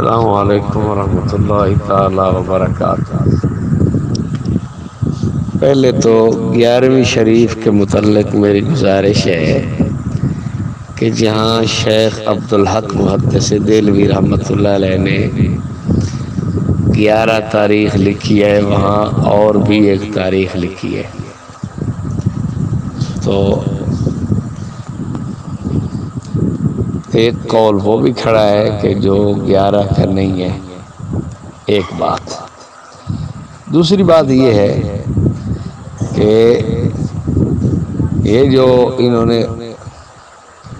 السلام علیکم ورحمۃ اللہ تعالی وبرکاتہ۔ پہلے تو 11ویں شریف کے متعلق میری گزارش ہے کہ جہاں شیخ عبدالحق محدث دہلوی رحمۃ اللہ علیہ نے 11 تاریخ لکھی ہے، وہاں اور بھی ایک تاریخ لکھی ہے۔ تو ایک قول وہ بھی کھڑا ہے کہ جو 11 کا نہیں ہے، ایک بات۔ دوسری بات یہ ہے کہ یہ جو انہوں نے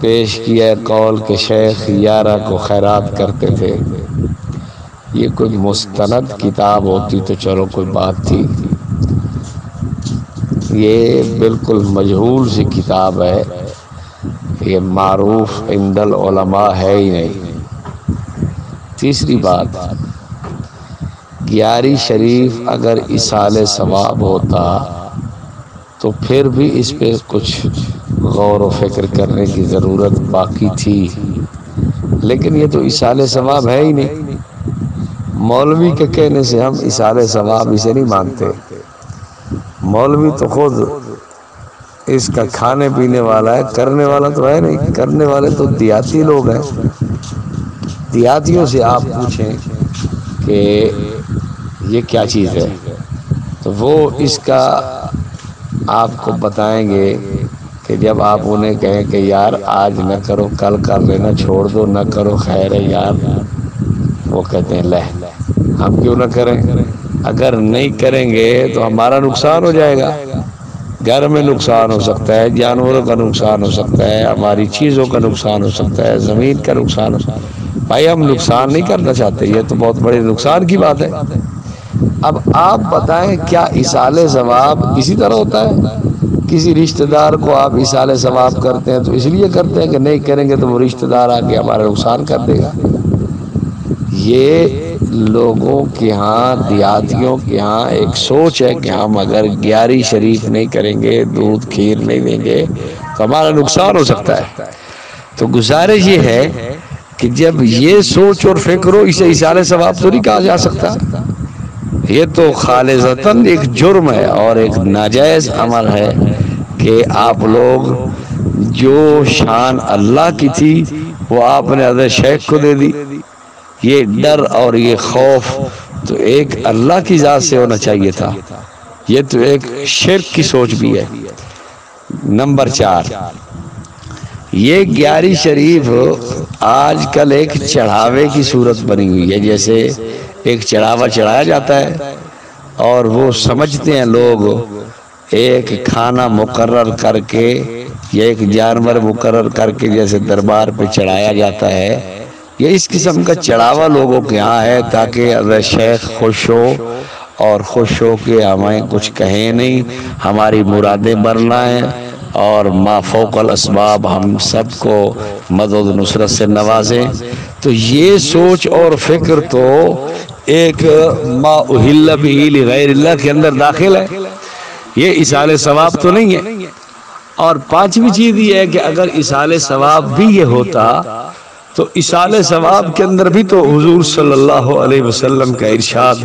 پیش کیا ہے قول کہ شیخ 11 کو خیرات کرتے تھے، یہ کوئی مستند کتاب ہوتی تو چلو کوئی بات تھی، یہ بالکل مجہول سی کتاب ہے، یہ معروف عند العلماء ہے ہی نہیں۔ تیسری بات، 11 شریف اگر اصالِ ثواب ہوتا تو پھر بھی اس پہ کچھ غور و فکر کرنے کی ضرورت باقی تھی، لیکن یہ تو اصالِ ثواب ہے ہی نہیں۔ مولوی کے کہنے سے ہم اصالِ ثواب اسے نہیں مانتے، مولوی تو خود اس کا کھانے پینے والا ہے، کرنے والا تو ہے نہیں۔ کرنے والے تو دیہاتی لوگ ہیں، دیہاتیوں سے آپ پوچھیں کہ یہ کیا چیز ہے تو وہ اس کا آپ کو بتائیں گے کہ جب آپ انہیں کہیں کہ یار آج نہ کرو کل کر لینا، چھوڑ دو، نہ کرو خیر ہے یار، وہ کہتے ہیں لے ہم کیوں نہ کریں، اگر نہیں کریں گے تو ہمارا نقصان ہو جائے گا، گھر میں نقصان ہو سکتا ہے، جانوروں کا نقصان ہو سکتا ہے، ہماری چیزوں کا نقصان ہو سکتا ہے، زمین کا نقصان ہو سکتا ہے۔ بھائی ہم نقصان نہیں کرنا چاہتے، یہ تو بہت بڑے نقصان کی بات ہے۔ اب آپ بتائیں کیا اصالِ ثواب اسی طرح ہوتا ہے؟ کسی رشتہ دار کو آپ اصالِ ثواب کرتے ہیں تو اس لیے کرتے ہیں کہ نہیں کریں گے تو وہ رشتہ دار آ کے ہمارا نقصان کر دے گا۔ یہ لوگوں کے ہاں، دیہاتیوں کے ہاں ایک سوچ ہے کہ ہم اگر 11 شریف نہیں کریں گے، دودھ کھیر نہیں دیں گے تو ہمارا نقصان ہو سکتا ہے۔ تو گزارش یہ ہے کہ جب یہ سوچ اور فکر ہو، اسے اصالِ ثواب تو نہیں کہا جا سکتا، یہ تو خالصتاً ایک جرم ہے اور ایک ناجائز عمل ہے کہ آپ لوگ جو شان اللہ کی تھی وہ آپ نے حضرت شیخ کو دے دی۔ یہ ڈر اور یہ خوف تو ایک اللہ کی ذات سے ہونا چاہیے تھا، یہ تو ایک شرک کی سوچ بھی ہے۔ نمبر 4، یہ 11 شریف آج کل ایک چڑھاوے کی صورت بنی ہوئی ہے، جیسے ایک چڑھاوا چڑھایا جاتا ہے اور وہ سمجھتے ہیں لوگ ایک کھانا مقرر کر کے یا ایک جانور مقرر کر کے جیسے دربار پہ چڑھایا جاتا ہے، یہ اس قسم کا چڑھاوا لوگوں کے ہاں ہے تاکہ حضرت شیخ خوش ہو اور خوش ہو کے ہمیں کچھ کہیں نہیں، ہماری مرادیں برلائیں اور ما فوق الاسباب ہم سب کو مدد و نصرت سے نوازیں۔ تو یہ سوچ اور فکر تو ایک ما اہل بہ لغیر اللہ کے اندر داخل ہے، یہ اصالِ ثواب تو نہیں ہے۔ اور 5ویں چیز یہ ہے کہ اگر اصالِ ثواب بھی یہ ہوتا تو اصالِ ثواب کے اندر بھی تو حضور صلی اللہ علیہ وسلم کا ارشاد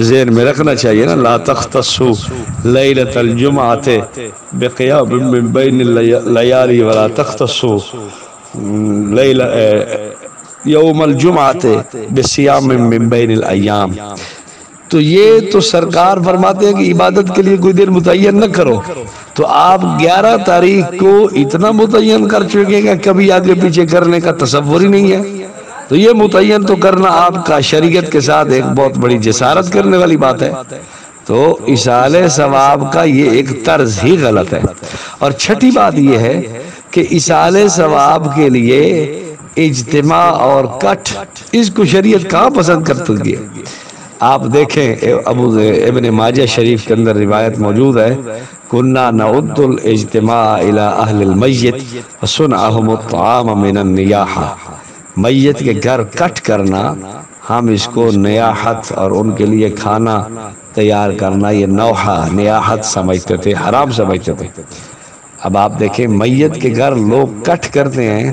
ذہن میں رکھنا چاہیے نا، لا تختصوا لیلۃ الجمعۃ بقیام من بین اللیالی ولا تختصوا یوم الجمعۃ بصیام من بین الایام۔ تو یہ تو سرکار فرماتے ہیں کہ عبادت کے لیے کوئی دن متعین نہ کرو، تو آپ 11 تاریخ کو اتنا متعین کر چکے کہ کبھی آگے پیچھے کرنے کا تصور ہی نہیں ہے، تو یہ متعین تو کرنا آپ کا شریعت کے ساتھ ایک بہت بڑی جسارت کرنے والی بات ہے۔ تو اصالِ ثواب کا یہ ایک طرز ہی غلط ہے۔ اور 6ٹھی بات یہ ہے کہ اصالِ ثواب کے لیے اجتماع اور کٹھ، اس کو شریعت کہاں پسند کرتی ہے؟ آپ دیکھیں ابن ماجہ شریف کے اندر روایت موجود ہے، کنا نعد الاجتماع الی اہل المیت وصنعہم الطعام من النیاحہ، میت کے گھر کٹ کرنا ہم اس کو نیاحت اور ان کے لیے کھانا تیار کرنا، یہ نوحہ نیاحت سمجھتے تھے، حرام سمجھتے تھے۔ اب آپ دیکھیں میت کے گھر لوگ کٹ کرتے ہیں،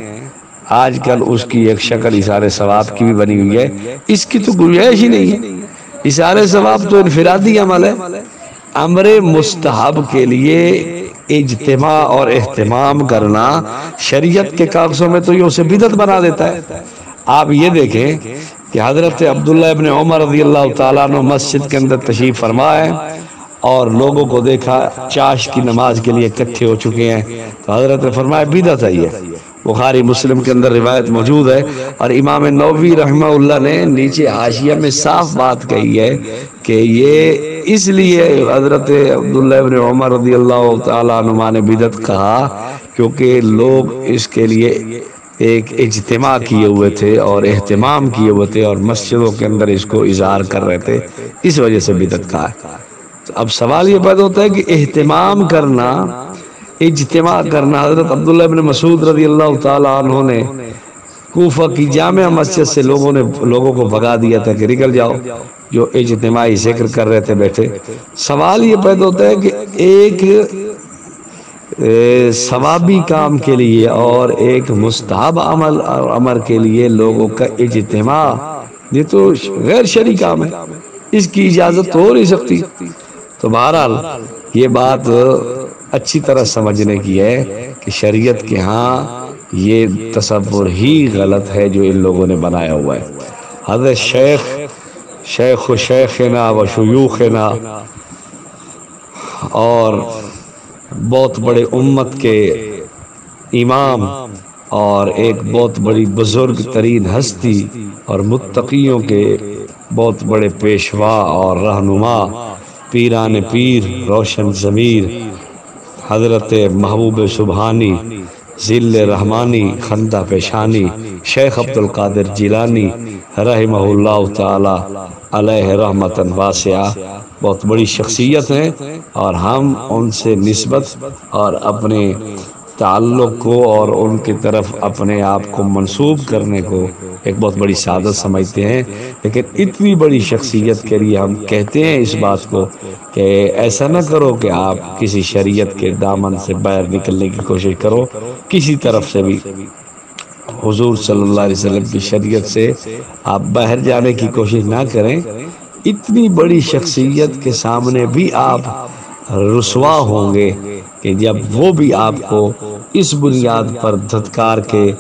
آج کل اس کی ایک شکل اشارے ثواب کی بھی بنی ہوئی ہے، اس کی تو گنجائش ہی نہیں ہے۔ اشارے ثواب تو انفرادی عمل ہے، امر مستحب کے لیے اجتماع اور اہتمام کرنا شریعت کے کاغذوں میں تو یہ اسے بدعت بنا دیتا ہے۔ آپ یہ دیکھیں کہ حضرت عبداللہ ابن عمر رضی اللہ تعالیٰ عنہ مسجد کے اندر تشریف فرما ہے اور لوگوں کو دیکھا چاش کی نماز کے لیے اکٹھے ہو چکے ہیں، تو حضرت نے فرمایا بدعت ہے یہ۔ بخاری مسلم کے اندر روایت موجود ہے، اور امام نووی رحمہ اللہ نے نیچے حاشیہ میں صاف بات کہی ہے کہ یہ اس لیے حضرت عبداللہ ابن عمر رضی اللہ تعالیٰ عنہ نے بدعت کہا کیونکہ لوگ اس کے لیے ایک اجتماع کیے ہوئے تھے اور اہتمام کیے ہوئے تھے اور مسجدوں کے اندر اس کو اظہار کر رہے تھے، اس وجہ سے بدعت کہا ہے۔ اب سوال یہ پیدا ہوتا ہے کہ اہتمام کرنا، اجتماع کرنا، حضرت عبداللہ ابن مسعود رضی اللہ تعالیٰ عنہ نے کوفہ کی جامع مسجد سے لوگوں کو بھگا دیا تھا کہ نکل جاؤ، جو اجتماعی ذکر کر رہے تھے بیٹھے۔ سوال یہ پیدا ہوتا ہے کہ ایک ثوابی کام کے لیے اور ایک مستحب عمل اور امر کے لیے لوگوں کا اجتماع، یہ تو غیر شرعی کام ہے، اس کی اجازت تو ہو نہیں سکتی۔ تو بہرحال یہ بات اچھی طرح سمجھنے کی ہے کہ شریعت کے ہاں یہ تصور ہی غلط ہے جو ان لوگوں نے بنایا ہوا ہے۔ حضرت شیخ و شیخنا و شیوخنا اور بہت بڑے امت کے امام اور ایک بہت بڑی بزرگ ترین ہستی اور متقیوں کے بہت بڑے پیشوا اور رہنما، پیران پیر، روشن ضمیر، حضرت محبوب سبحانی، ذل رحمانی، خندہ پیشانی، شیخ عبد القادر جیلانی رحمہ اللہ تعالی علیہ رحمتاً واسعہ، بہت بڑی شخصیت ہیں، اور ہم ان سے نسبت اور اپنے تعلق کو اور ان کی طرف اپنے آپ کو منسوب کرنے کو ایک بہت بڑی سعادت سمجھتے ہیں، لیکن اتنی بڑی شخصیت کے لیے ہم کہتے ہیں اس بات کو کہ ایسا نہ کرو کہ آپ کسی شریعت کے دامن سے باہر نکلنے کی کوشش کرو، کسی طرف سے بھی حضور صلی اللہ علیہ وسلم کی شریعت سے آپ باہر جانے کی کوشش نہ کریں۔ اتنی بڑی شخصیت کے سامنے بھی آپ رسوا ہوں گے کہ جب وہ بھی آپ کو اس بنیاد پر دھتکار کے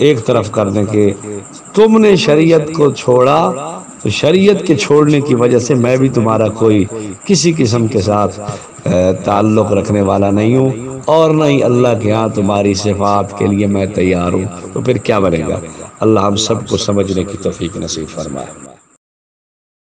ایک طرف کرنے کے تم نے شریعت کو چھوڑا، تو شریعت کے چھوڑنے کی وجہ سے میں بھی تمہارا کوئی کسی قسم کے ساتھ تعلق رکھنے والا نہیں ہوں، اور نہ ہی اللہ کے ہاں تمہاری صفات کے لیے میں تیار ہوں، تو پھر کیا بنے گا؟ اللہ ہم سب کو سمجھنے کی توفیق نصیب فرمائے۔